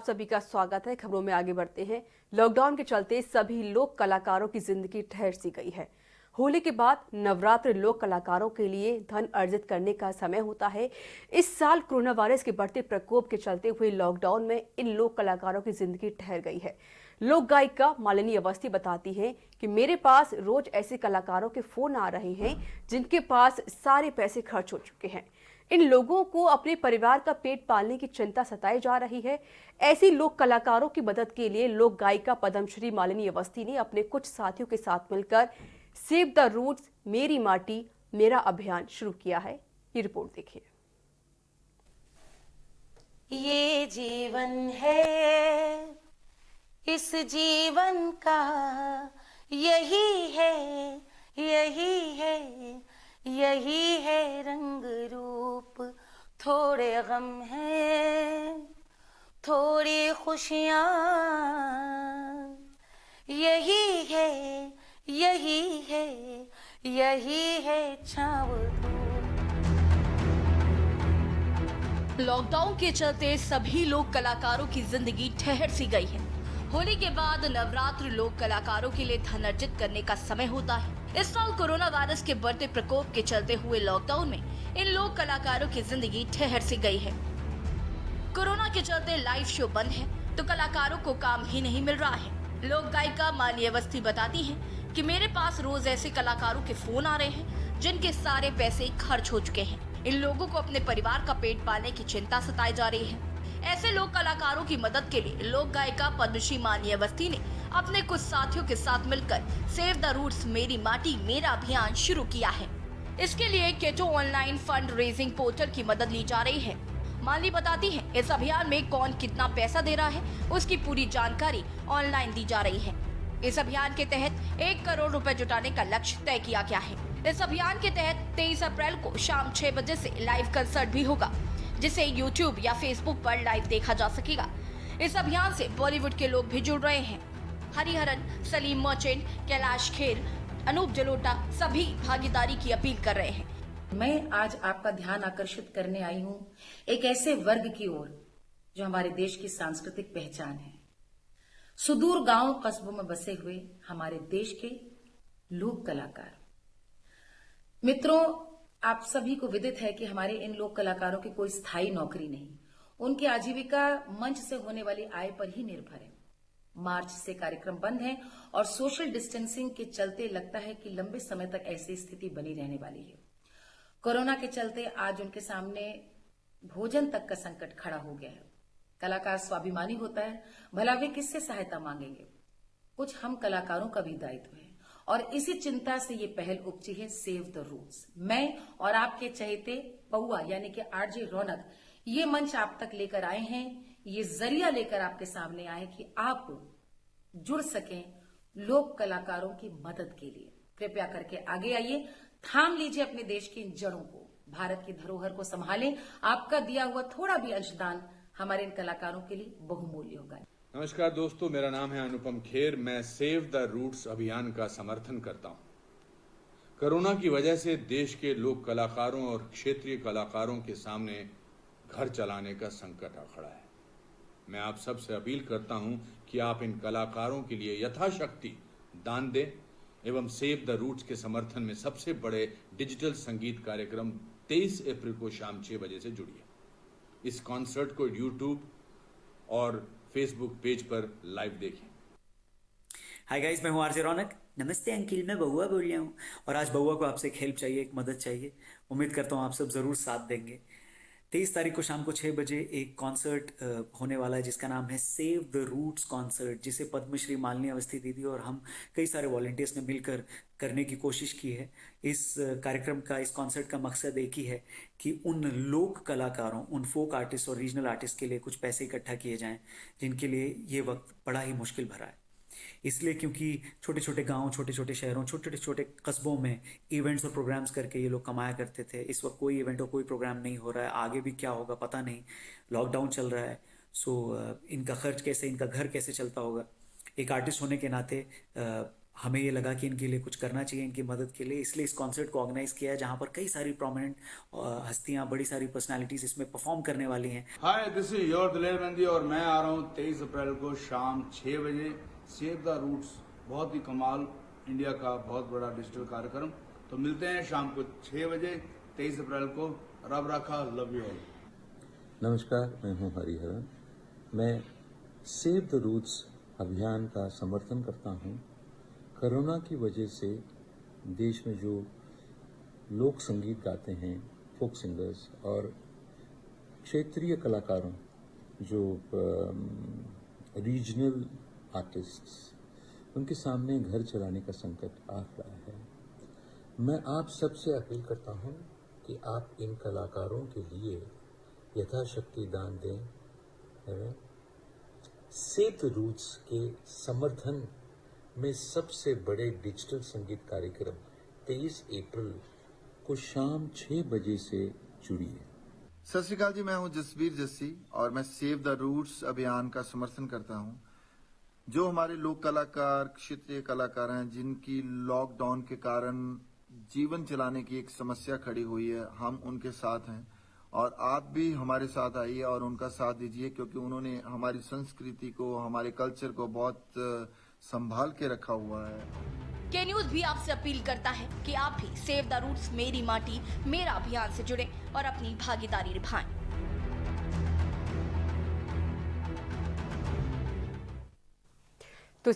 आप सभी का स्वागत है। खबरों में आगे बढ़ते हैं। लॉकडाउन के चलते सभी लोक कलाकारों की जिंदगी ठहर सी गई है। होली के बाद नवरात्र लोक कलाकारों के लिए धन अर्जित करने का समय होता है। इस साल कोरोना वायरस के बढ़ते प्रकोप के चलते हुए लॉकडाउन में इन लोक कलाकारों की जिंदगी ठहर गई है। लोक गायिका मालिनी अवस्थी बताती हैं कि मेरे पास रोज ऐसे कलाकारों के फोन आ रहे हैं जिनके पास सारे पैसे खर्च हो चुके हैं। इन लोगों को अपने परिवार का पेट पालने की चिंता सताई जा रही है। ऐसी लोक कलाकारों की मदद के लिए लोक गायिका पद्मश्री मालिनी अवस्थी ने अपने कुछ साथियों के साथ मिलकर सेव द रूट्स मेरी माटी मेरा अभियान शुरू किया है। ये रिपोर्ट देखिए। ये जीवन है, इस जीवन का यही है, यही है, यही है रंग रूप। थोड़े गम है, थोड़ी खुशियाँ, यही है, यही है, यही है छाँव धूप। लॉकडाउन के चलते सभी लोक कलाकारों की जिंदगी ठहर सी गई है। होली के बाद नवरात्र लोक कलाकारों के लिए धन अर्जित करने का समय होता है। इस साल कोरोना वायरस के बढ़ते प्रकोप के चलते हुए लॉकडाउन में इन लोक कलाकारों की जिंदगी ठहर सी गई है। कोरोना के चलते लाइव शो बंद है तो कलाकारों को काम ही नहीं मिल रहा है। लोक गायिका मालिनी अवस्थी बताती हैं कि मेरे पास रोज ऐसे कलाकारों के फोन आ रहे हैं जिनके सारे पैसे खर्च हो चुके हैं। इन लोगों को अपने परिवार का पेट पालने की चिंता सताई जा रही है। ऐसे लोक कलाकारों की मदद के लिए लोक गायिका पद्मश्री मालिनी अवस्थी ने अपने कुछ साथियों के साथ मिलकर सेव द रूट्स मेरी माटी मेरा अभियान शुरू किया है। इसके लिए Ketto online fund raising portal की मदद ली जा रही है। मालिनी बताती है इस अभियान में कौन कितना पैसा दे रहा है उसकी पूरी जानकारी ऑनलाइन दी जा रही है। इस अभियान के तहत 1 करोड़ रुपए जुटाने का लक्ष्य तय किया गया है। इस अभियान के तहत 23 अप्रैल को शाम 6 बजे से लाइव कंसर्ट भी होगा जिसे यूट्यूब या फेसबुक पर लाइव देखा जा सकेगा। इस अभियान से बॉलीवुड के लोग भी जुड़ रहे हैं। हरिहरन, सलीम मर्चेंट, कैलाश खेर, अनूप जलोटा सभी भागीदारी की अपील कर रहे हैं। मैं आज आपका ध्यान आकर्षित करने आई हूं एक ऐसे वर्ग की ओर जो हमारे देश की सांस्कृतिक पहचान है। सुदूर गांव कस्बों में बसे हुए हमारे देश के लोक कलाकार। मित्रों, आप सभी को विदित है कि हमारे इन लोक कलाकारों की कोई स्थायी नौकरी नहीं, उनकी आजीविका मंच से होने वाली आय पर ही निर्भर है। मार्च से कार्यक्रम बंद है और सोशल डिस्टेंसिंग के चलते लगता है कि लंबे समय तक ऐसी स्थिति बनी रहने वाली है। कोरोना के चलते आज उनके सामने भोजन तक का संकट खड़ा हो गया है। कलाकार स्वाभिमानी होता है, भला वे किससे सहायता मांगेंगे। कुछ हम कलाकारों का भी दायित्व है और इसी चिंता से ये पहल उपजी है सेव द रूट्स। मैं और आपके चहेते पौआ यानी कि आरजे रौनक ये मंच आप तक लेकर आए हैं, ये जरिया लेकर आपके सामने आए कि आप जुड़ सकें लोक कलाकारों की मदद के लिए। कृपया करके आगे आइए, थाम लीजिए अपने देश की इन जड़ों को, भारत की धरोहर को संभालें। आपका दिया हुआ थोड़ा भी अंशदान हमारे इन कलाकारों के लिए बहुमूल्य होगा। नमस्कार दोस्तों, मेरा नाम है अनुपम खेर। मैं सेव द रूट्स अभियान का समर्थन करता हूं। कोरोना की वजह से देश के लोक कलाकारों और क्षेत्रीय कलाकारों के सामने घर चलाने का संकट आ खड़ा है। मैं आप सबसे अपील करता हूं कि आप इन कलाकारों के लिए यथाशक्ति दान दें एवं सेव द रूट्स के समर्थन में सबसे बड़े डिजिटल संगीत कार्यक्रम 23 अप्रैल को शाम 6 बजे से जुड़िए। इस कॉन्सर्ट को यूट्यूब और फेसबुक पेज पर लाइव देखें। हाय गाइस, मैं हूं आरजे रौनक। नमस्ते अंकिल, मैं बउआ बोल रहा हूँ और आज बउआ को आपसे एक हेल्प चाहिए, एक मदद चाहिए। उम्मीद करता हूँ आप सब ज़रूर साथ देंगे। 23 तारीख को शाम को 6 बजे एक कॉन्सर्ट होने वाला है जिसका नाम है सेव द रूट्स कॉन्सर्ट, जिसे पद्मश्री मालिनी अवस्थी दीदी और हम कई सारे वॉलंटियर्स ने मिलकर करने की कोशिश की है। इस कार्यक्रम का, इस कॉन्सर्ट का मकसद एक ही है कि उन लोक कलाकारों, उन फोक आर्टिस्ट और रीजनल आर्टिस्ट के लिए कुछ पैसे इकट्ठा किए जाएं जिनके लिए ये वक्त बड़ा ही मुश्किल भरा है। इसलिए क्योंकि छोटे छोटे गांव, छोटे छोटे शहरों, छोटे छोटे कस्बों में इवेंट्स और प्रोग्राम्स करके ये लोग कमाया करते थे। इस वक्त कोई इवेंट और कोई प्रोग्राम नहीं हो रहा है, आगे भी क्या होगा पता नहीं। लॉकडाउन चल रहा है, सो इनका खर्च कैसे, इनका घर कैसे चलता होगा। एक आर्टिस्ट होने के नाते हमें ये लगा कि इनके लिए कुछ करना चाहिए, इनकी मदद के लिए, इसलिए इस कॉन्सर्ट को ऑर्गेनाइज किया है जहाँ पर कई सारी प्रोमिनेंट हस्तियाँ, बड़ी सारी पर्सनालिटीज इसमें परफॉर्म करने वाली हैं। हाय, दिस इज योर दिलेर मेहंदी और मैं आ रहा हूँ 23 अप्रैल को शाम 6 बजे। सेव द रूट्स, बहुत ही कमाल, इंडिया का बहुत बड़ा डिजिटल कार्यक्रम। तो मिलते हैं शाम को 6 बजे 23 अप्रैल को। रब रखा, लव यू ऑल। नमस्कार, मैं हूं हरिहरन। मैं सेव द रूट्स अभियान का समर्थन करता हूं। कोरोना की वजह से देश में जो लोक संगीत गाते हैं, फोक सिंगर्स और क्षेत्रीय कलाकारों, जो रीजनल आर्टिस्ट्स, उनके सामने घर चलाने का संकट आ रहा है। मैं आप सबसे अपील करता हूं कि आप इन कलाकारों के लिए यथाशक्ति दान दें। सेव द रूट्स के समर्थन में सबसे बड़े डिजिटल संगीत कार्यक्रम 23 अप्रैल को शाम 6 बजे से जुड़िए। सत श्री अकाल जी, मैं हूं जसवीर जस्सी और मैं सेव द रूट्स अभियान का समर्थन करता हूं। जो हमारे लोक कलाकार, क्षेत्रीय कलाकार हैं, जिनकी लॉकडाउन के कारण जीवन चलाने की एक समस्या खड़ी हुई है, हम उनके साथ हैं और आप भी हमारे साथ आइए और उनका साथ दीजिए, क्योंकि उन्होंने हमारी संस्कृति को, हमारे कल्चर को बहुत संभाल के रखा हुआ है। के न्यूज भी आपसे अपील करता है कि आप भी सेव द रूट्स मेरी माटी मेरा अभियान से जुड़े और अपनी भागीदारी निभाएं। तो